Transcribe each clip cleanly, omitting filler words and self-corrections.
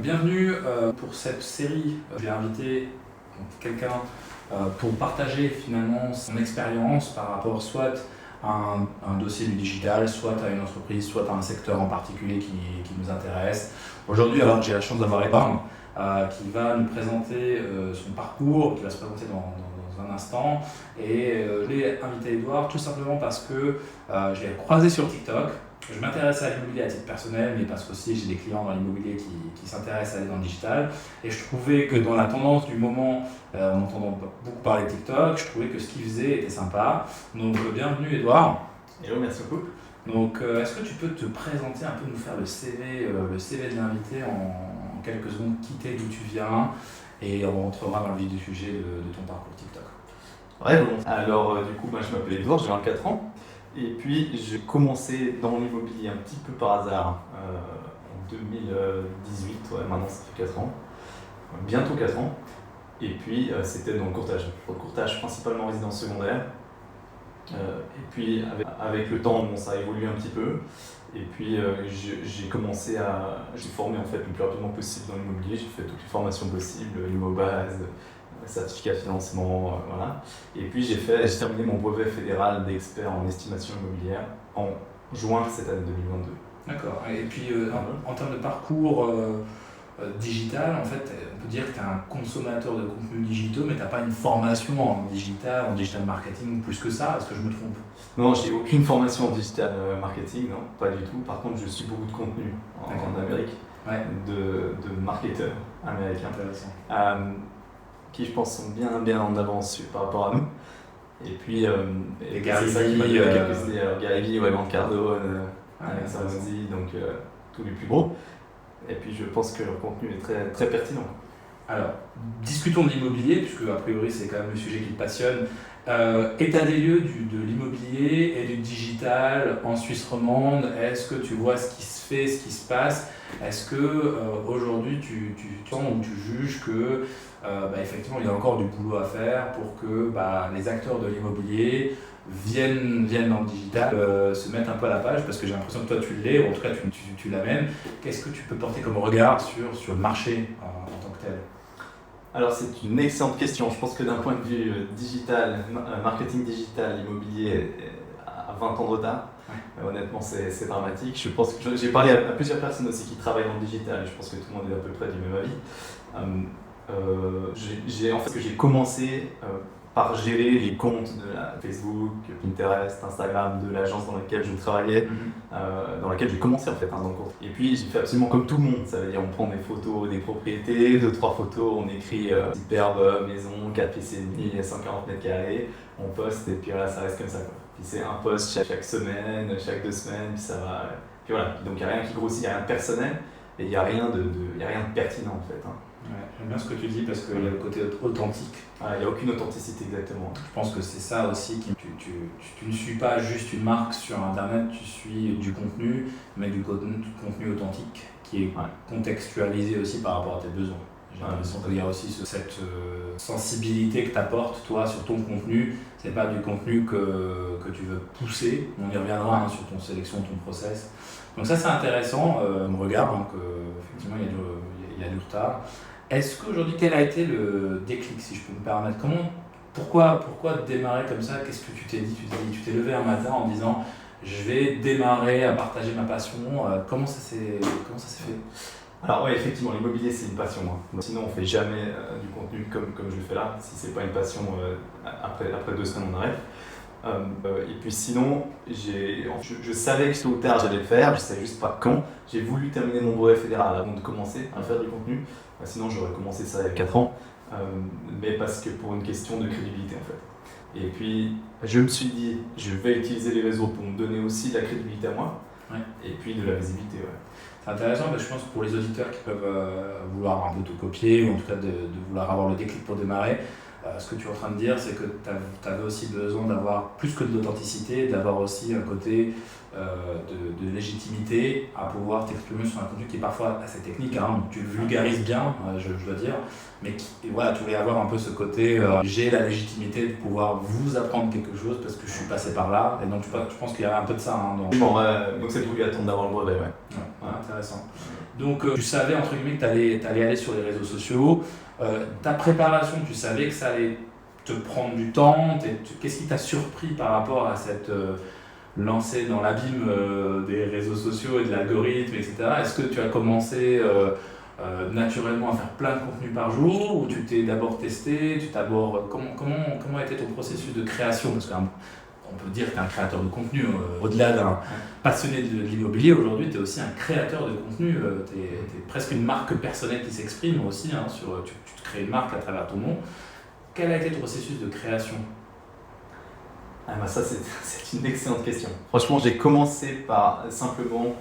Bienvenue pour cette série. J'ai invité quelqu'un pour partager finalement son expérience par rapport soit à un dossier du digital, soit à une entreprise, soit à un secteur en particulier qui nous intéresse. Aujourd'hui, alors j'ai la chance d'avoir Edouard qui va nous présenter son parcours, qui va se présenter dans un instant. Et je l'ai invité Edouard tout simplement parce que je l'ai croisé sur TikTok. Je m'intéresse à l'immobilier à titre personnel, mais parce qu'aussi j'ai des clients dans l'immobilier qui s'intéressent à aller dans le digital. Et je trouvais que dans la tendance du moment, en entendant beaucoup parler de TikTok, je trouvais que ce qu'il faisait était sympa. Donc bienvenue Edouard. Hello, merci beaucoup. Donc est-ce que tu peux te présenter un peu, nous faire le CV de l'invité en quelques secondes, qui t'es, d'où tu viens, et on rentrera dans le vif du sujet de ton parcours TikTok. Ouais, bon. Alors du coup, je m'appelle Edouard, j'ai 24 ans. Et puis j'ai commencé dans l'immobilier un petit peu par hasard en 2018, maintenant ça fait 4 ans, bientôt 4 ans. Et puis c'était dans le courtage principalement résidence secondaire. Et puis avec le temps, ça a évolué un petit peu. Et puis j'ai formé en fait le plus rapidement possible dans l'immobilier. J'ai fait toutes les formations possibles, l'IMOBase, certificat de financement, voilà. Et puis j'ai terminé mon brevet fédéral d'expert en estimation immobilière en juin cette année 2022. D'accord. Et puis en termes de parcours digital, en fait, on peut dire que tu es un consommateur de contenus digitaux, mais tu n'as pas une formation en digital marketing plus que ça. Est-ce que je me trompe? Non, j'ai aucune formation en digital marketing, non, pas du tout. Par contre, je suis beaucoup de contenu en Amérique, de marketeurs américains. Intéressant. Qui je pense sont bien en avance par rapport à nous. Et puis Gary c'est ça qui m'a donné quelques idées. Gary Vee, Grant Cardone, Alexandre Mozi, donc tous les plus gros. Et puis je pense que leur contenu est très, très pertinent. Alors, discutons de l'immobilier, puisque a priori c'est quand même le sujet qui te passionne. État des lieux de l'immobilier et du digital en Suisse romande, est-ce que tu vois ce qui se fait, ce qui se passe? Est-ce que aujourd'hui tu juges que effectivement il y a encore du boulot à faire pour que les acteurs de l'immobilier viennent dans le digital, se mettre un peu à la page, parce que j'ai l'impression que toi tu l'es, ou en tout cas tu l'amènes. Qu'est-ce que tu peux porter comme regard sur le marché en tant que tel? Alors c'est une excellente question. Je pense que d'un point de vue digital, marketing digital, l'immobilier a 20 ans de retard. Ouais. Honnêtement, c'est dramatique. Je pense que j'ai parlé à plusieurs personnes aussi qui travaillent dans le digital, et je pense que tout le monde est à peu près du même avis. J'ai commencé par gérer les comptes de Facebook, Pinterest, Instagram, de l'agence dans laquelle je travaillais, dans laquelle j'ai commencé en fait. Et puis j'ai fait absolument comme tout le monde, ça veut dire on prend des photos des propriétés, 2-3 photos, on écrit superbe maison, 4 pièces et demi, 140 mètres carrés, on poste et puis voilà, ça reste comme ça, quoi. Puis c'est un post chaque semaine, chaque 2 semaines, puis ça va. Puis voilà, donc il n'y a rien qui grossit, il n'y a rien de personnel et il n'y a rien de pertinent en fait. Ouais, j'aime bien ce que tu dis parce qu'il y a le côté authentique. Il n'y a aucune authenticité, exactement. Je pense que c'est ça aussi, tu ne suis pas juste une marque sur internet, tu suis du contenu, mais du contenu authentique qui est contextualisé aussi par rapport à tes besoins. J'ai l'impression qu'il y a aussi cette sensibilité que tu apportes toi sur ton contenu. C'est pas du contenu que tu veux pousser, on y reviendra sur ton sélection, ton process. Donc ça c'est intéressant, on regarde qu'effectivement il y a du retard. Est-ce qu'aujourd'hui, quel a été le déclic, si je peux me permettre? Pourquoi démarrer comme ça? Qu'est-ce que tu t'es dit? Tu t'es levé un matin en disant je vais démarrer à partager ma passion. Comment ça s'est fait? Alors oui, effectivement, l'immobilier c'est une passion. Sinon on ne fait jamais du contenu comme je le fais là. Si c'est pas une passion, après 2 semaines on arrête. Et puis sinon, je savais que tôt ou tard j'allais le faire, je savais juste pas quand. J'ai voulu terminer mon brevet fédéral avant de commencer à faire du contenu. Sinon j'aurais commencé ça il y a 4 ans, mais parce que pour une question de crédibilité en fait. Et puis je me suis dit, je vais utiliser les réseaux pour me donner aussi de la crédibilité à moi, et puis de la visibilité. C'est intéressant, mais je pense que pour les auditeurs qui peuvent vouloir un peu tout copier, ou en tout cas de vouloir avoir le déclic pour démarrer, ce que tu es en train de dire, c'est que tu avais aussi besoin d'avoir plus que de l'authenticité, d'avoir aussi un côté de légitimité à pouvoir t'exprimer sur un contenu qui est parfois assez technique, tu le vulgarises bien, je dois dire, mais tu voulais avoir un peu ce côté j'ai la légitimité de pouvoir vous apprendre quelque chose parce que je suis passé par là, et donc je pense qu'il y avait un peu de ça. Donc c'est voulu attendre d'avoir le brevet, intéressant. Donc tu savais entre guillemets que tu allais aller sur les réseaux sociaux. Ta préparation, tu savais que ça allait te prendre du temps. Qu'est-ce qui t'a surpris par rapport à cette lancée dans l'abîme des réseaux sociaux et de l'algorithme, etc. Est-ce que tu as commencé naturellement à faire plein de contenus par jour ou tu t'es d'abord testé, comment a été ton processus de création? Parce qu'on peut dire que tu es un créateur de contenu, au-delà d'un passionné de l'immobilier, aujourd'hui tu es aussi un créateur de contenu, tu es presque une marque personnelle qui s'exprime aussi, hein, tu te crées une marque à travers ton nom. Quel a été ton processus de création? Ça c'est une excellente question. Franchement, j'ai commencé par simplement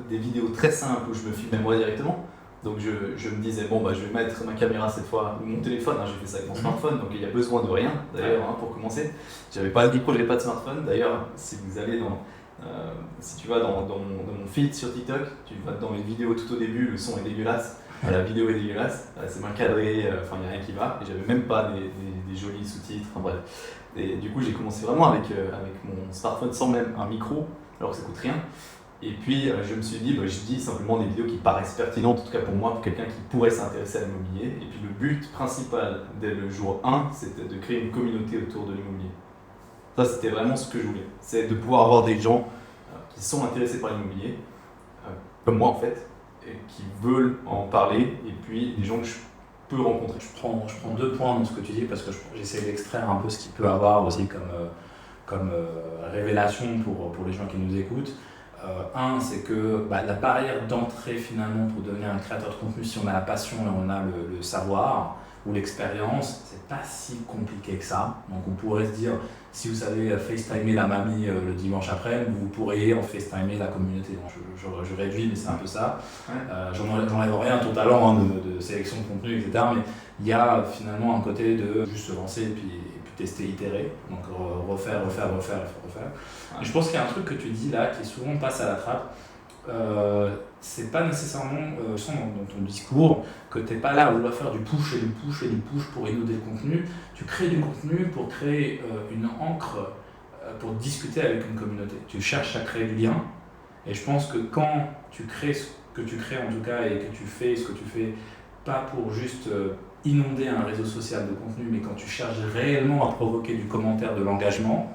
des vidéos très simples où je me filmais moi directement. Donc je me disais, bon, je vais mettre ma caméra cette fois, ou mon téléphone, hein, j'ai fait ça avec mon smartphone, donc il y a besoin de rien d'ailleurs, hein, pour commencer. J'avais pas de micro, j'avais pas de smartphone. D'ailleurs, si vous allez si tu vas dans mon feed sur TikTok, tu vas dans les vidéos tout au début, le son est dégueulasse, la vidéo est dégueulasse, c'est mal cadré, il n'y a rien qui va, et j'avais même pas des jolis sous-titres, enfin bref. Et du coup, j'ai commencé vraiment avec mon smartphone sans même un micro, alors que ça coûte rien. Et puis je me suis dit, je dis simplement des vidéos qui paraissent pertinentes, en tout cas pour moi, pour quelqu'un qui pourrait s'intéresser à l'immobilier. Et puis le but principal dès le jour 1, c'était de créer une communauté autour de l'immobilier. Ça, c'était vraiment ce que je voulais. C'est de pouvoir avoir des gens qui sont intéressés par l'immobilier, comme moi en fait, et qui veulent en parler, et puis des gens que je peux rencontrer. Je prends 2 points dans ce que tu dis parce que j'essaie d'extraire un peu ce qu'il peut avoir aussi comme révélation pour les gens qui nous écoutent. Un, c'est que la barrière d'entrée finalement pour devenir un créateur de contenu, si on a la passion et on a le savoir ou l'expérience, c'est pas si compliqué que ça. Donc on pourrait se dire, si vous savez FaceTimer la mamie le dimanche après, vous pourriez en FaceTimer la communauté. Donc je réduis, mais c'est un peu ça. J'enlève rien à ton talent de sélection de contenu, etc. Mais il y a finalement un côté de juste se lancer et puis tester, itérer, donc refaire. Et je pense qu'il y a un truc que tu dis là qui souvent passe à la trappe. C'est pas nécessairement, je sens dans ton discours que t'es pas là à vouloir faire du push pour inonder le contenu. Tu crées du contenu pour créer une encre pour discuter avec une communauté. Tu cherches à créer du lien. Et je pense que quand tu crées ce que tu crées en tout cas et que tu fais ce que tu fais, pas pour juste inonder un réseau social de contenu, mais quand tu cherches réellement à provoquer du commentaire, de l'engagement,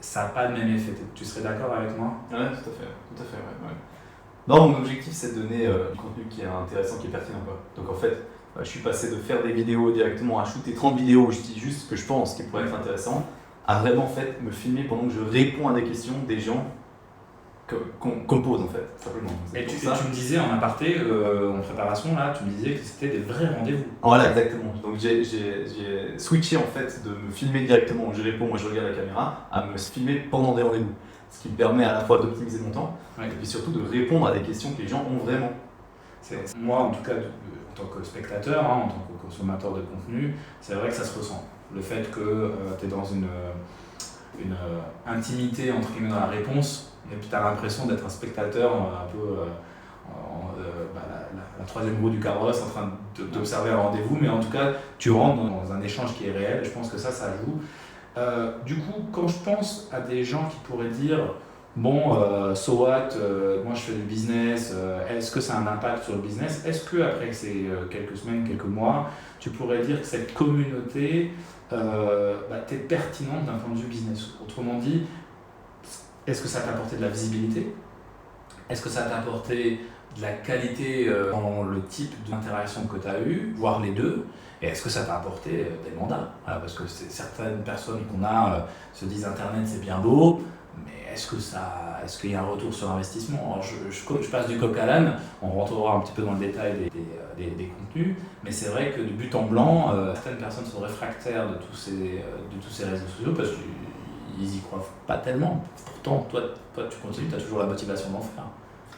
ça n'a pas le même effet. Tu serais d'accord avec moi? Ouais, tout à fait, ouais. Non, mon objectif c'est de donner du contenu qui est intéressant, qui est pertinent, quoi. Donc en fait, je suis passé de faire des vidéos directement à shooter 30 vidéos où je dis juste ce que je pense qui pourrait être intéressant, à vraiment en fait me filmer pendant que je réponds à des questions des gens qu'on pose en fait, simplement. Et tu me disais en aparté, en préparation là, tu me disais que c'était des vrais rendez-vous. Voilà, exactement. Donc j'ai switché en fait de me filmer directement où je réponds, moi je regarde la caméra, à me filmer pendant des rendez-vous. Ce qui me permet à la fois d'optimiser mon temps, et puis surtout de répondre à des questions que les gens ont vraiment. Moi en tout cas, en tant que spectateur, en tant que consommateur de contenu, c'est vrai que ça se ressent. Le fait que tu es dans une intimité entre guillemets dans la réponse, et puis tu as l'impression d'être un spectateur un peu la troisième roue du carrosse en train d'observer un rendez-vous, mais en tout cas tu rentres dans un échange qui est réel et je pense que ça joue. Du coup, quand je pense à des gens qui pourraient dire so what, moi je fais du business, est-ce que ça a un impact sur le business? Est-ce que après ces quelques semaines, quelques mois, tu pourrais dire que cette communauté t'es pertinente d'un point de vue business? Autrement dit, est-ce que ça t'a apporté de la visibilité? Est-ce que ça t'a apporté de la qualité dans le type d'interaction que tu as eu, voire les deux? Et est-ce que ça t'a apporté des mandats? Parce que certaines personnes qu'on a se disent Internet c'est bien beau, mais est-ce qu'il y a un retour sur investissement? Alors je passe du coq à l'âne, on rentrera un petit peu dans le détail des contenus, mais c'est vrai que de but en blanc, certaines personnes sont réfractaires de tous ces réseaux sociaux parce qu'ils y croient pas tellement. Pourtant, toi tu continues, tu as toujours la motivation d'en faire.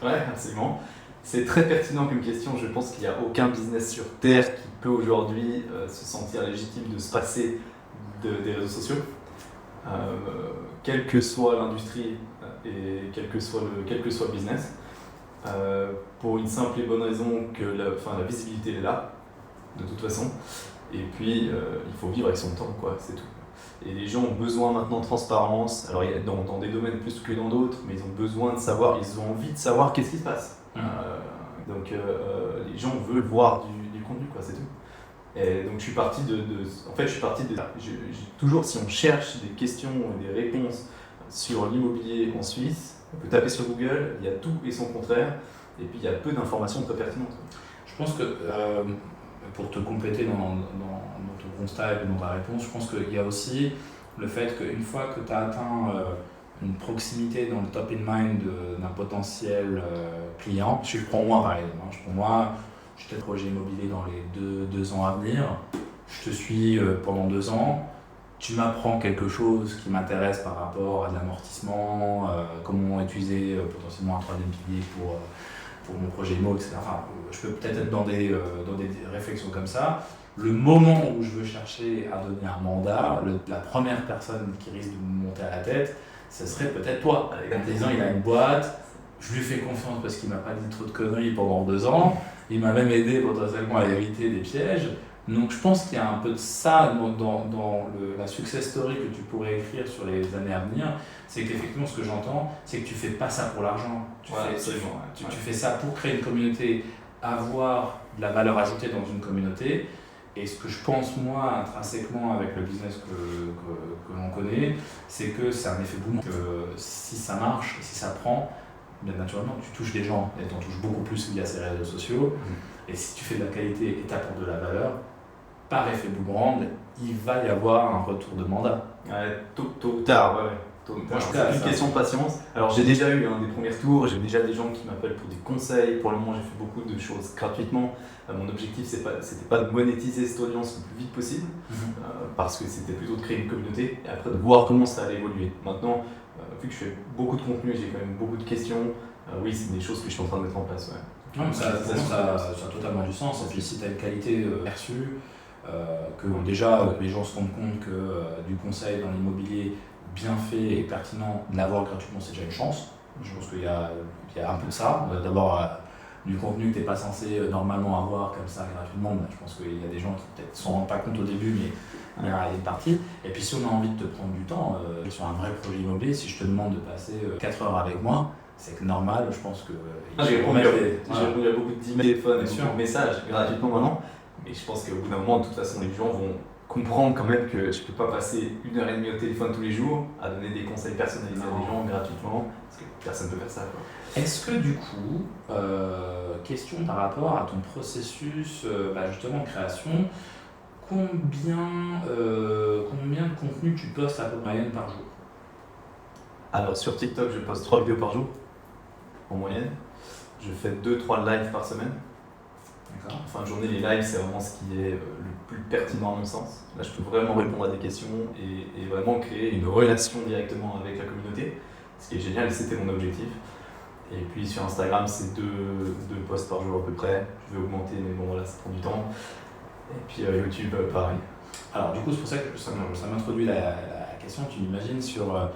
Ouais, absolument. C'est très pertinent comme question. Je pense qu'il n'y a aucun business sur Terre qui peut aujourd'hui se sentir légitime de se passer des réseaux sociaux. Quelle que soit l'industrie et quel que soit le business, pour une simple et bonne raison que la visibilité est là, de toute façon, et puis il faut vivre avec son temps, quoi, c'est tout. Et les gens ont besoin maintenant de transparence, alors il y a dans des domaines plus que dans d'autres, mais ils ont besoin de savoir, ils ont envie de savoir qu'est-ce qui se passe, Donc les gens veulent voir du contenu, quoi, c'est tout. Et donc je suis parti toujours, si on cherche des questions et des réponses sur l'immobilier en Suisse, on peut taper sur Google, il y a tout et son contraire, et puis il y a peu d'informations très pertinentes. Je pense que, pour te compléter dans ton constat et dans ta réponse, je pense qu'il y a aussi le fait qu'une fois que tu as atteint une proximité dans le top in mind d'un potentiel client, je prends moi par exemple, je fais des projets immobiliers dans les 2 ans à venir, je te suis pendant 2 ans, tu m'apprends quelque chose qui m'intéresse par rapport à de l'amortissement, comment utiliser potentiellement un troisième pilier pour mon projet IMO, etc. Enfin, je peux peut-être être dans des réflexions comme ça. Le moment où je veux chercher à donner un mandat, la première personne qui risque de me monter à la tête, ce serait peut-être toi. En disant, il a une boîte, je lui fais confiance parce qu'il m'a pas dit trop de conneries pendant 2 ans, il m'a même aidé potentiellement à éviter des pièges. Donc je pense qu'il y a un peu de ça dans la success story que tu pourrais écrire sur les années à venir. C'est qu'effectivement, ce que j'entends, c'est que tu fais pas ça pour l'argent. Tu fais ça pour créer une communauté, avoir de la valeur ajoutée dans une communauté. Et ce que je pense, moi, intrinsèquement, avec le business que l'on connaît, c'est que c'est un effet boom. Que si ça marche, si ça prend, bien naturellement, tu touches des gens, et tu en touches beaucoup plus via ces réseaux sociaux. Et si tu fais de la qualité et t'apportes de la valeur, par effet boomerang, il va y avoir un retour de mandat. Ouais, tôt ou tard, ouais. C'est une question de patience. Alors j'ai déjà eu des premiers tours, j'ai déjà des gens qui m'appellent pour des conseils. Pour le moment, j'ai fait beaucoup de choses gratuitement. Mon objectif, c'était pas de monétiser cette audience le plus vite possible, parce que c'était plutôt de créer une communauté et après de voir comment ça allait évoluer. Maintenant, vu que je fais beaucoup de contenu, j'ai quand même beaucoup de questions. Oui, c'est des choses que je suis en train de mettre en place. Ouais. Non, ça a totalement du sens. Et puis si tu as une qualité perçue, que déjà les gens se rendent compte que du conseil dans l'immobilier bien fait et pertinent, l'avoir gratuitement, c'est déjà une chance. Je pense qu'il y a un peu de ça. D'abord, du contenu que tu n'es pas censé normalement avoir comme ça gratuitement, je pense qu'il y a des gens qui peut-être ne s'en rendent pas compte au début, mais il y a une partie. Et puis si on a envie de te prendre du temps, sur un vrai projet immobilier, si je te demande de passer 4 heures avec moi, c'est que normal, je pense que... J'ai répondu à beaucoup de téléphones et de messages gratuitement maintenant. Et je pense qu'au bout d'un moment, de toute façon, les gens vont comprendre quand même que je ne peux pas passer 1h30 au téléphone tous les jours à donner des conseils personnalisés à des gens gratuitement, parce que personne ne peut faire ça, quoi. Est-ce que du coup, question par rapport à ton processus justement de création, combien de contenu tu postes à peu près par jour? Alors sur TikTok, je poste 3 vidéos par jour, en moyenne. Je fais 2-3 lives par semaine. En fin de journée, les lives, c'est vraiment ce qui est le plus pertinent à mon sens. Là, je peux vraiment répondre à des questions et vraiment créer une relation directement avec la communauté. Ce qui est génial, c'était mon objectif. Et puis sur Instagram, c'est 2 posts par jour à peu près. Je vais augmenter, mais bon voilà, ça prend du temps. Et puis YouTube, pareil. Alors du coup, c'est pour ça que ça m'introduit la question. Tu m'imagines sur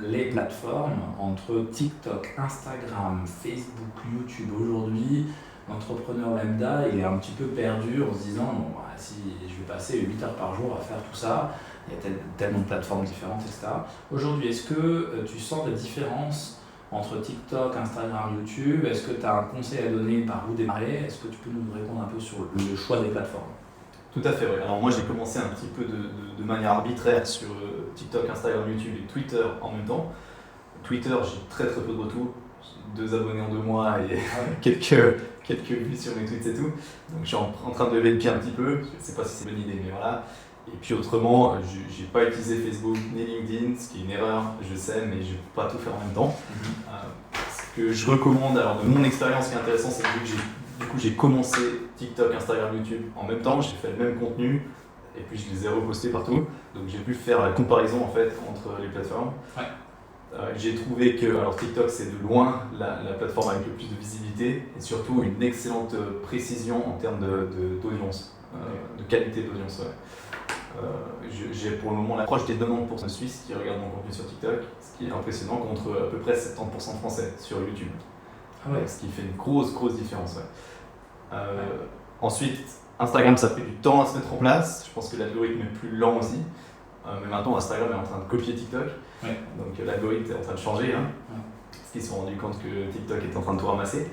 les plateformes, entre TikTok, Instagram, Facebook, YouTube aujourd'hui, l'entrepreneur lambda, il est un petit peu perdu en se disant si je vais passer 8 heures par jour à faire tout ça, il y a tellement de plateformes différentes, etc. Aujourd'hui, est-ce que tu sens des différences entre TikTok, Instagram, YouTube? Est-ce que tu as un conseil à donner par où démarrer? Est-ce que tu peux nous répondre un peu sur le choix des plateformes? Tout à fait, oui. Alors moi j'ai commencé un petit peu de manière arbitraire sur TikTok, Instagram, YouTube et Twitter en même temps. Twitter, j'ai très peu de retours. J'ai 2 abonnés en 2 mois et quelques vues sur mes tweets et tout. Donc je suis en train de lever le pied un petit peu. Je ne sais pas si c'est une bonne idée, mais voilà. Et puis autrement, je n'ai pas utilisé Facebook ni LinkedIn, ce qui est une erreur, je sais, mais je ne peux pas tout faire en même temps. Ce que je recommande, alors de mon expérience, ce qui est intéressant, c'est que j'ai commencé TikTok, Instagram, YouTube en même temps, j'ai fait le même contenu et puis je les ai repostés partout. Donc j'ai pu faire la comparaison en fait entre les plateformes. Ouais. J'ai trouvé que alors TikTok c'est de loin la plateforme avec le plus de visibilité et surtout une excellente précision en termes d'audience, de qualité d'audience. Ouais. J'ai pour le moment l'approche des 90% de Suisses qui regardent mon contenu sur TikTok, ce qui est impressionnant, contre à peu près 70% de Français sur YouTube. Ah ouais. Ce qui fait une grosse différence. Ouais. Ensuite, Instagram, ça fait du temps à se mettre en place. Je pense que l'algorithme est plus lent aussi. Mais maintenant, Instagram est en train de copier TikTok. Ouais. Donc l'algorithme est en train de changer. Hein, ouais. Parce qu'ils se sont rendus compte que TikTok est en train de tout ramasser.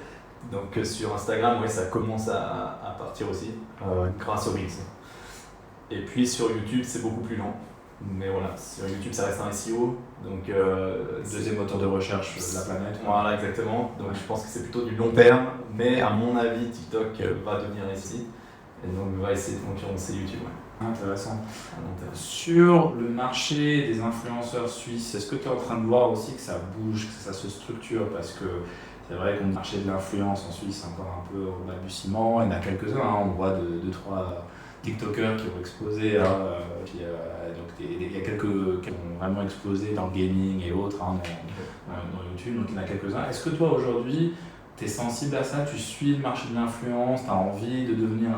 Donc sur Instagram, ouais, ça commence à partir aussi, grâce aux Reels. Et puis sur YouTube, c'est beaucoup plus lent. Mais voilà, sur YouTube, ça reste un SEO. Donc, Deuxième moteur de recherche de la planète. Voilà, exactement. Donc je pense que c'est plutôt du long terme. Mais à mon avis, TikTok va devenir ici. Et donc va essayer de concurrencer YouTube. Ouais. Intéressant. Sur le marché des influenceurs suisses, est-ce que tu es en train de voir aussi que ça bouge, que ça se structure? Parce que c'est vrai qu'on le marché de l'influence en Suisse est encore un peu au balbutiement. Il y en a quelques-uns, hein. On voit 2-3 TikTokers qui ont explosé. Donc il y a quelques qui ont vraiment explosé dans le gaming et autres, hein, dans YouTube. Donc il y en a quelques-uns. Est-ce que toi aujourd'hui, tu es sensible à ça? Tu suis le marché de l'influence? Tu as envie de devenir...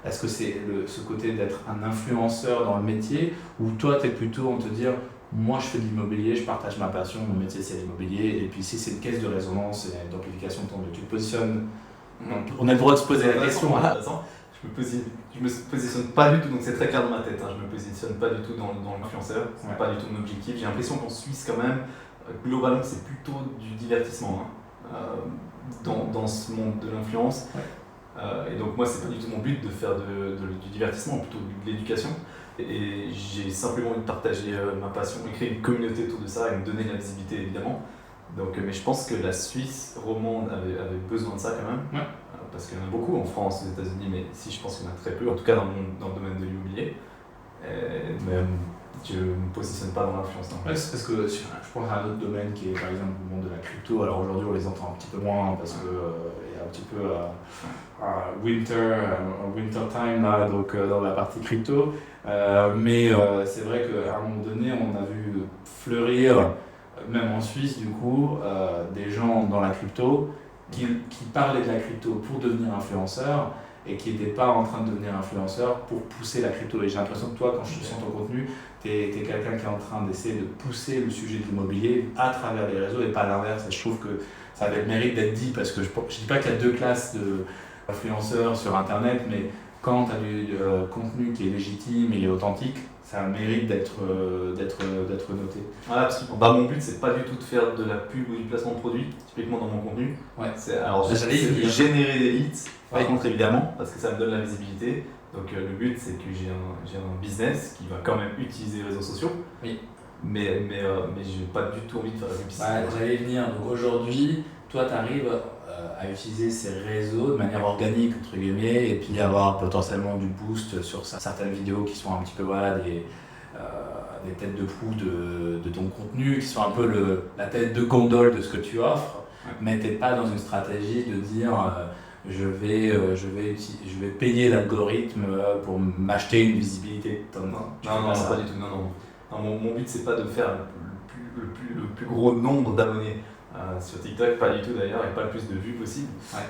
Est-ce que c'est ce côté d'être un influenceur dans le métier, ou toi tu es plutôt en te dire moi je fais de l'immobilier, je partage ma passion, mon métier c'est l'immobilier, et puis si c'est une caisse de résonance et d'amplification de ton métier, tu te positionnes. On a le droit de se poser la question. Je me positionne pas du tout, donc c'est très clair dans ma tête, hein. Je me positionne pas du tout dans l'influenceur, c'est pas du tout mon objectif. J'ai l'impression qu'en Suisse quand même, globalement c'est plutôt du divertissement, hein, dans ce monde de l'influence. Ouais. Et donc moi c'est pas du tout mon but de faire du divertissement, plutôt de l'éducation. Et j'ai simplement envie de partager ma passion et créer une communauté autour de ça et me donner de la visibilité évidemment. Donc, mais je pense que la Suisse romande avait besoin de ça quand même. Ouais. Parce qu'il y en a beaucoup en France, aux États-Unis, mais ici je pense qu'il y en a très peu, en tout cas dans le domaine de l'immobilier. Mais je ne me positionne pas dans l'influence. Ouais, c'est parce que je pense à un autre domaine qui est par exemple le monde de la crypto. Alors aujourd'hui on les entend un petit peu moins parce qu'il y a un petit peu winter time là, donc dans la partie crypto. Mais c'est vrai qu'à un moment donné on a vu fleurir, même en Suisse du coup, des gens dans la crypto qui parlaient de la crypto pour devenir influenceurs et qui n'étaient pas en train de devenir influenceurs pour pousser la crypto. Et j'ai l'impression que toi, quand je sens ton contenu, tu es quelqu'un qui est en train d'essayer de pousser le sujet de l'immobilier à travers les réseaux et pas l'inverse. Et je trouve que ça avait le mérite d'être dit, parce que je ne dis pas qu'il y a deux classes d'influenceurs sur Internet, mais quand tu as du contenu qui est légitime et authentique, ça a le mérite d'être noté. Voilà, absolument. Bah, mon but, c'est pas du tout de faire de la pub ou du placement de produits, typiquement dans mon contenu. Ouais. C'est générer des leads, par contre évidemment, parce que ça me donne la visibilité. Donc le but, c'est que j'ai un business qui va quand même utiliser les réseaux sociaux. Oui. Mais j'ai pas du tout envie de faire de la publicité. J'allais y venir. Donc aujourd'hui, toi, tu arrives à utiliser ces réseaux de manière organique, entre guillemets, et puis avoir potentiellement du boost sur certaines vidéos qui sont un petit peu des têtes de proue de ton contenu, qui sont un peu la tête de gondole de ce que tu offres, mais tu n'es pas dans une stratégie de dire je vais payer l'algorithme pour m'acheter une visibilité. Non, pas du tout. Non, mon but, c'est pas de faire le plus gros nombre d'abonnés sur TikTok, pas du tout d'ailleurs, et pas le plus de vues possible. Ouais.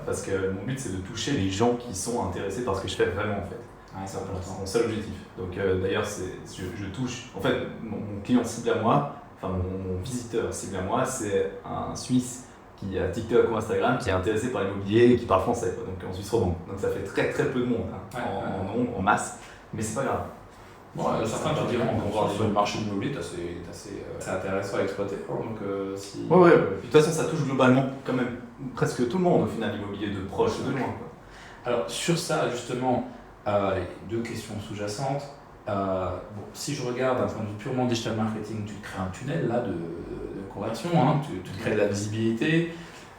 Parce que mon but, c'est de toucher les gens qui sont intéressés par ce que je fais vraiment en fait. Ouais, c'est mon seul objectif. Donc d'ailleurs, je touche. En fait, mon client cible à moi, enfin mon visiteur cible à moi, c'est un Suisse qui a TikTok ou Instagram, qui est intéressé par l'immobilier et qui parle français, quoi, donc en Suisse romande. Donc ça fait très très peu de monde, hein, en nombre, en masse, mais c'est pas grave. Certains te diront qu'on va sur le marché de l'immobilier, c'est intéressant à exploiter. Donc, De toute façon, ça touche globalement quand même presque tout le monde au final, l'immobilier, de proche ou de loin, quoi. Alors sur ça justement, deux questions sous-jacentes. Si je regarde d'un point de vue purement digital marketing, tu crées un tunnel là, de conversion, hein, tu crées de la visibilité,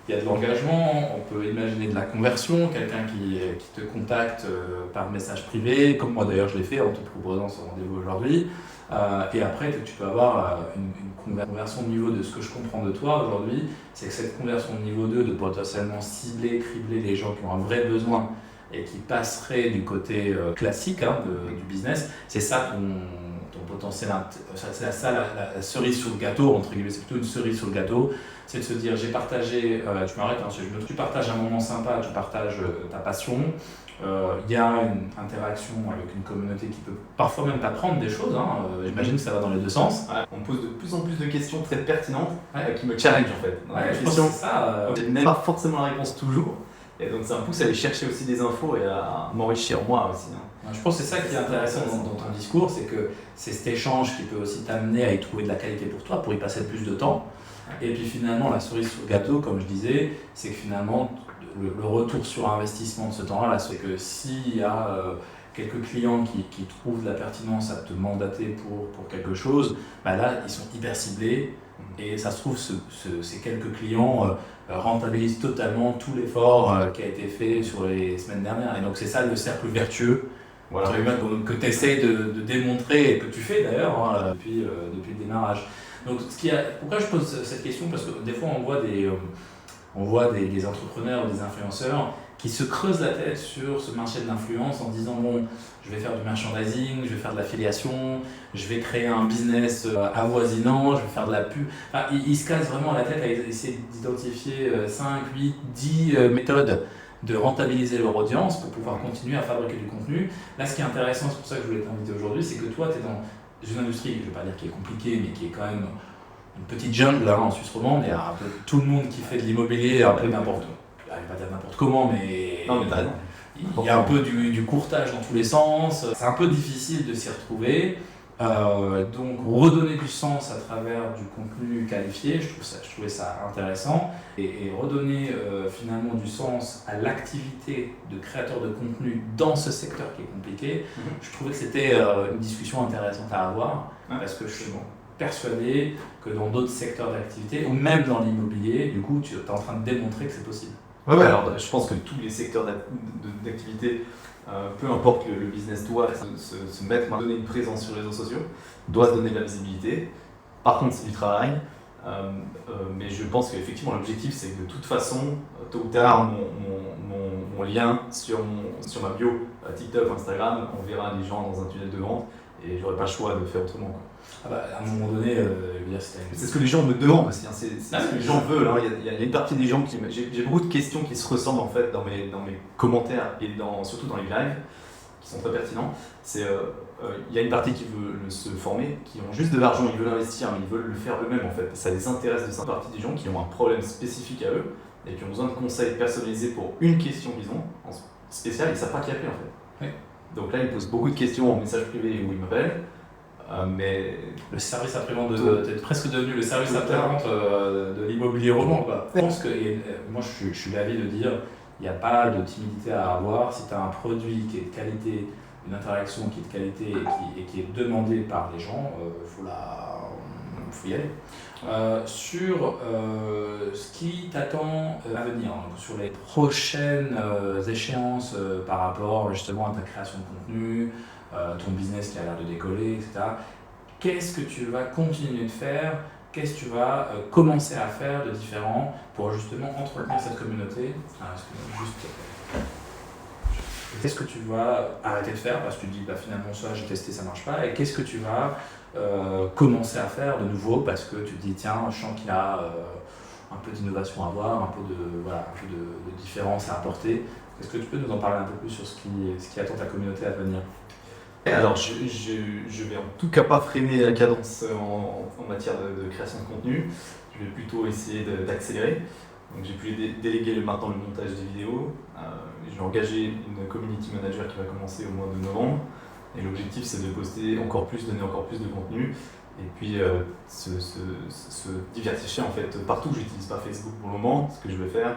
il y a de l'engagement, on peut imaginer de la conversion, quelqu'un qui te contacte par message privé, comme moi d'ailleurs je l'ai fait en te proposant ce rendez-vous aujourd'hui. Et après, tu peux avoir une conversion de niveau 2. Ce que je comprends de toi aujourd'hui, c'est que cette conversion de niveau 2, de potentiellement cibler, cribler les gens qui ont un vrai besoin et qui passeraient du côté classique du business, c'est ça ton potentiel, c'est ça la cerise sur le gâteau, entre guillemets, c'est plutôt une cerise sur le gâteau, c'est de se dire j'ai partagé, tu m'arrêtes, tu partages un moment sympa, tu partages ta passion, il y a une interaction avec une communauté qui peut parfois même t'apprendre des choses, j'imagine que ça va dans les deux sens. Ouais, on me pose de plus en plus de questions très pertinentes qui me challenge en fait. Je pense que c'est ça. Je n'ai pas forcément la réponse toujours. Et donc ça me pousse à aller chercher aussi des infos et à m'enrichir moi aussi. Je pense que c'est ça qui est intéressant dans ton discours, c'est que c'est cet échange qui peut aussi t'amener à y trouver de la qualité pour toi, pour y passer plus de temps. Et puis finalement, la cerise sur le gâteau, comme je disais, c'est que finalement, le retour sur investissement de ce temps-là, c'est que s'il y a quelques clients qui trouvent de la pertinence à te mandater pour quelque chose, bah là, ils sont hyper ciblés et ça se trouve, ces quelques clients rentabilisent totalement tout l'effort qui a été fait sur les semaines dernières. Et donc, c'est ça le cercle vertueux Voilà. que tu essaies de démontrer et que tu fais d'ailleurs depuis le démarrage. Donc, pourquoi je pose cette question? Parce que des fois, on voit des entrepreneurs ou des influenceurs qui se creusent la tête sur ce marché de l'influence en disant bon, je vais faire du merchandising, je vais faire de l'affiliation, je vais créer un business avoisinant, je vais faire de la pub. Enfin, ils se cassent vraiment la tête à essayer d'identifier 5, 8, 10 méthodes de rentabiliser leur audience pour pouvoir continuer à fabriquer du contenu. Là, ce qui est intéressant, c'est pour ça que je voulais t'inviter aujourd'hui, c'est que toi, tu es dans une industrie, je ne vais pas dire qui est compliquée, mais qui est quand même une petite jungle en Suisse romande. Il y a un peu tout le monde qui fait de l'immobilier, un peu n'importe où. Je ne vais pas dire n'importe comment, mais Non, mais t'as raison. il y a un peu du courtage dans tous les sens. C'est un peu difficile de s'y retrouver. Donc redonner du sens à travers du contenu qualifié, je trouvais ça intéressant. Et redonner finalement du sens à l'activité de créateur de contenu dans ce secteur qui est compliqué, je trouvais que c'était une discussion intéressante à avoir, parce que je suis persuadé que dans d'autres secteurs d'activité, ou même dans l'immobilier, du coup, tu es en train de démontrer que c'est possible. Ouais, alors je pense que tous les secteurs d'activité, peu importe le business, doit se mettre à donner une présence sur les réseaux sociaux, doit se donner de la visibilité. Par contre, c'est du travail. Mais je pense qu'effectivement, l'objectif, c'est que de toute façon, tôt ou tard, mon lien sur ma bio, TikTok, Instagram, on verra les gens dans un tunnel de vente et j'aurai pas le choix de faire autrement, quoi. Ah bah, à un moment donné, c'est ce que les gens me demandent aussi, hein. C'est ce que les gens veulent, hein. Il y a une partie des gens qui... J'ai beaucoup de questions qui se ressemblent en fait dans mes commentaires et surtout dans les lives, qui sont très pertinents. Il y a une partie qui veut se former, qui ont juste de l'argent, ils veulent investir, mais ils veulent le faire eux-mêmes en fait. Ça les intéresse de cette partie des gens qui ont un problème spécifique à eux et qui ont besoin de conseils personnalisés pour une question qu'ils ont en spécial, ils ne savent pas qui appeler en fait. Oui. Donc là, ils posent beaucoup de questions en message privé où ils m'appellent. Mais le service après-vente, t'es presque devenu le service après-vente de l'immobilier roman, quoi. Je pense que, moi je suis d'avis de dire, il n'y a pas de timidité à avoir. Si tu as un produit qui est de qualité, une interaction qui est de qualité et qui est demandée par les gens, faut y aller. Sur ce qui t'attend à venir, donc sur les prochaines échéances par rapport justement à ta création de contenu, ton business qui a l'air de décoller, etc. Qu'est-ce que tu vas continuer de faire? Qu'est-ce que tu vas commencer à faire de différent pour justement entretenir cette communauté? Qu'est-ce que tu vas arrêter de faire parce que tu te dis finalement ça j'ai testé, ça marche pas, et qu'est-ce que tu vas commencer à faire de nouveau parce que tu te dis tiens, je sens qu'il y a un peu d'innovation à avoir, un peu de différence à apporter. Est-ce que tu peux nous en parler un peu plus sur ce qui attend ta communauté à venir? Alors, je vais en tout cas pas freiner la cadence en matière de création de contenu. Je vais plutôt essayer d'accélérer. Donc, j'ai pu déléguer maintenant le montage des vidéos. Je vais engager une community manager qui va commencer au mois de novembre. Et l'objectif, c'est de poster encore plus, donner encore plus de contenu. Et puis, se diversifier en fait partout. Je n'utilise pas Facebook pour le moment, ce que je vais faire.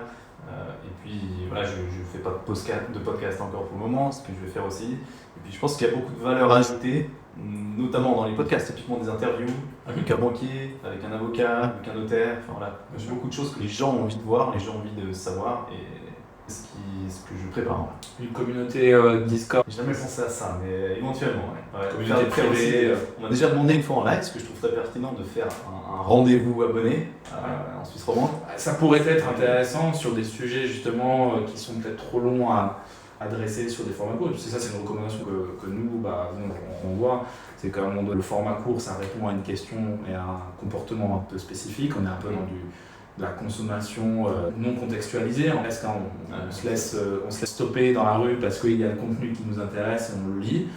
Et puis voilà, je ne fais pas de podcast encore pour le moment, ce que je vais faire aussi. Et puis je pense qu'il y a beaucoup de valeur ajoutée, notamment dans les podcasts, typiquement des interviews avec un banquier, avec un avocat, avec un notaire. Enfin voilà, j'ai beaucoup de choses que les gens ont envie de voir, les gens ont envie de savoir, et ce que je prépare. Une communauté Discord. J'ai jamais pensé à ça, mais éventuellement. Ouais. Communauté privée. On m'a déjà demandé une fois en live, ce que je trouve très pertinent, de faire un rendez-vous abonné en Suisse romande. Ça pourrait être intéressant sur des sujets justement qui sont peut-être trop longs à adresser sur des formats courts. C'est ça, c'est une recommandation que nous, on voit. C'est qu'à un moment donné, le format court, ça répond à une question et à un comportement un peu spécifique. On est un peu dans de la consommation non contextualisée. En fait, on se laisse stopper dans la rue parce qu'il y a le contenu qui nous intéresse et on le lit.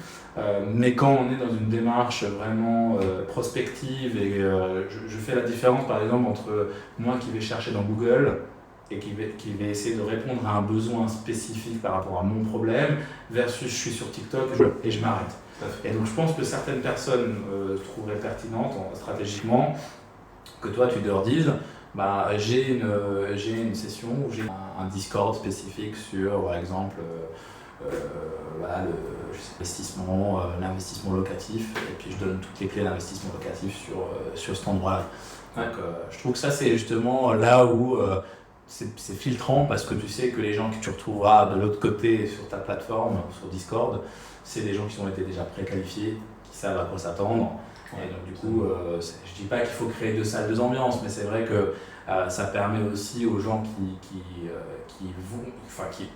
Mais quand on est dans une démarche vraiment prospective, et je fais la différence par exemple entre moi qui vais chercher dans Google et qui vais essayer de répondre à un besoin spécifique par rapport à mon problème, versus je suis sur TikTok et je m'arrête. Et donc je pense que certaines personnes trouveraient pertinente stratégiquement que toi tu leur dises j'ai une session où j'ai un un Discord spécifique sur, par exemple, voilà, l'investissement locatif, et puis je donne toutes les clés d'investissement locatif sur cet endroit-là. Donc je trouve que ça c'est justement là où c'est filtrant, parce que tu sais que les gens que tu retrouveras de l'autre côté sur ta plateforme, sur Discord, c'est des gens qui ont été déjà préqualifiés, qui savent à quoi s'attendre. Et donc du coup, je dis pas qu'il faut créer deux salles, deux ambiances, mais c'est vrai que ça permet aussi aux gens qui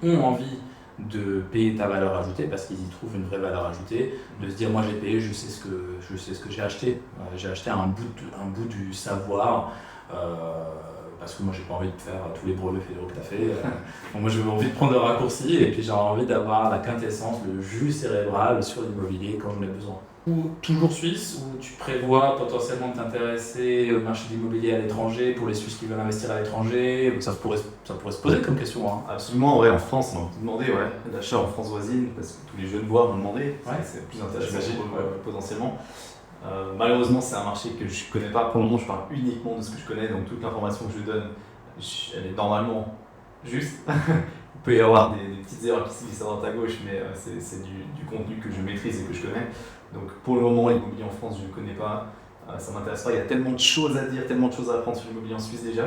ont envie de payer ta valeur ajoutée, parce qu'ils y trouvent une vraie valeur ajoutée, de se dire moi j'ai payé, je sais ce que j'ai acheté. J'ai acheté un bout du savoir, parce que moi j'ai pas envie de faire tous les brevets fédéraux que tu as fait. Donc moi j'ai envie de prendre le raccourci, et puis j'ai envie d'avoir la quintessence, le jus cérébral sur l'immobilier quand j'en ai besoin. Ou toujours suisse, où tu prévois potentiellement de t'intéresser au marché de l'immobilier à l'étranger pour les Suisses qui veulent investir à l'étranger? Ça pourrait se poser comme question. Hein. Absolument, ouais, en France, on m'a demandé l'achat en France voisine, parce que tous les Genevois m'ont demandé, c'est plus intéressant potentiellement. Malheureusement, c'est un marché que je ne connais pas. Pour le moment, je parle uniquement de ce que je connais, donc toute l'information que je donne, elle est normalement juste. Il peut y avoir des petites erreurs qui se glissent à droite à gauche, mais c'est du contenu que je maîtrise et que je connais. Donc pour le moment, l'immobilier en France, je ne connais pas. Ça ne m'intéresse pas. Il y a tellement de choses à dire, tellement de choses à apprendre sur l'immobilier en Suisse déjà,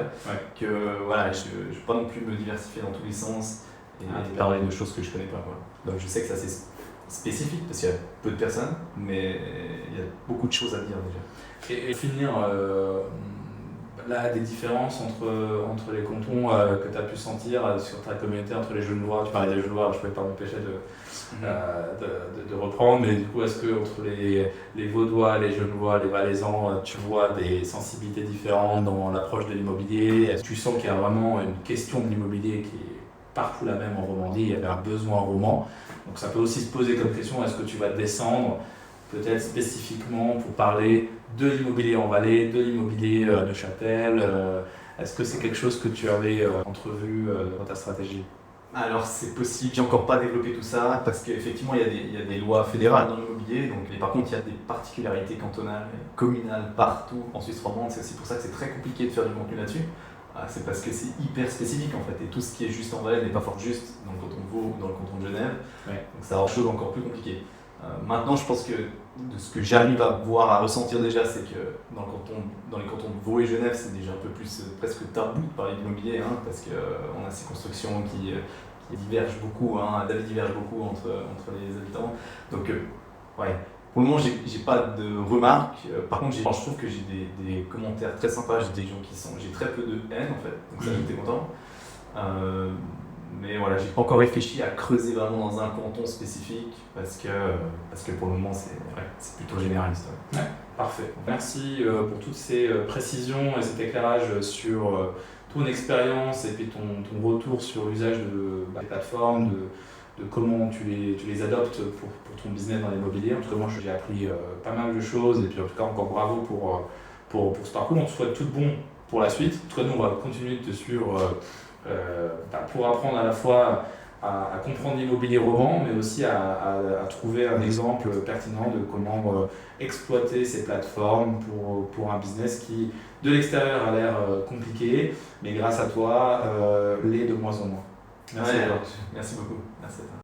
que voilà, je ne vais pas non plus me diversifier dans tous les sens et parler de choses que je ne connais pas. Quoi. Donc je sais que ça c'est spécifique parce qu'il y a peu de personnes, mais il y a beaucoup de choses à dire déjà. Et finir, là, des différences entre les cantons que tu as pu sentir sur ta communauté, entre les Genevois, tu parlais des Genevois, je ne pouvais pas m'empêcher de reprendre, mais du coup, est-ce que entre les Vaudois, les Genevois, les Valaisans, tu vois des sensibilités différentes dans l'approche de l'immobilier? Est-ce que tu sens qu'il y a vraiment une question de l'immobilier qui est partout la même en Romandie, il y avait un besoin roman? Donc ça peut aussi se poser comme question, est-ce que tu vas descendre peut-être spécifiquement pour parler de l'immobilier en Valais, de l'immobilier de Châtel? Est-ce que c'est quelque chose que tu avais entrevu dans ta stratégie? Alors c'est possible, j'ai encore pas développé tout ça, parce qu'effectivement il y a des lois fédérales dans l'immobilier, et par contre il y a des particularités cantonales et communales partout en Suisse romande. C'est aussi pour ça que c'est très compliqué de faire du contenu là-dessus. C'est parce que c'est hyper spécifique en fait, et tout ce qui est juste en Valais n'est pas forcément juste dans le canton de Vaud ou dans le canton de Genève, donc ça rend les choses encore plus compliquées. Maintenant, je pense que de ce que j'arrive à voir, à ressentir déjà, c'est que dans les cantons de Vaud et Genève, c'est déjà un peu plus presque tabou de parler d'immobilier, parce qu'on a ces constructions qui divergent beaucoup, d'avis divergent beaucoup entre les habitants. Donc, pour le moment, j'ai pas de remarques. Par contre, je trouve que j'ai des commentaires très sympas. J'ai des gens j'ai très peu de haine en fait, donc ça j'étais content. Mais voilà, j'ai pas encore réfléchi à creuser vraiment dans un canton spécifique parce que pour le moment c'est plutôt généraliste. Ouais, parfait. Merci pour toutes ces précisions et cet éclairage sur ton expérience et puis ton retour sur l'usage des plateformes, de comment tu les adoptes pour ton business dans l'immobilier. En tout cas, moi j'ai appris pas mal de choses, et puis en tout cas encore bravo pour ce parcours. On te souhaite tout de bon pour la suite. En tout cas, nous on va continuer de te suivre pour apprendre à la fois à comprendre l'immobilier roman, mais aussi à trouver un exemple pertinent de comment exploiter ces plateformes pour un business qui de l'extérieur a l'air compliqué, mais grâce à toi l'est de moins en moins. Merci, merci beaucoup. Merci à toi.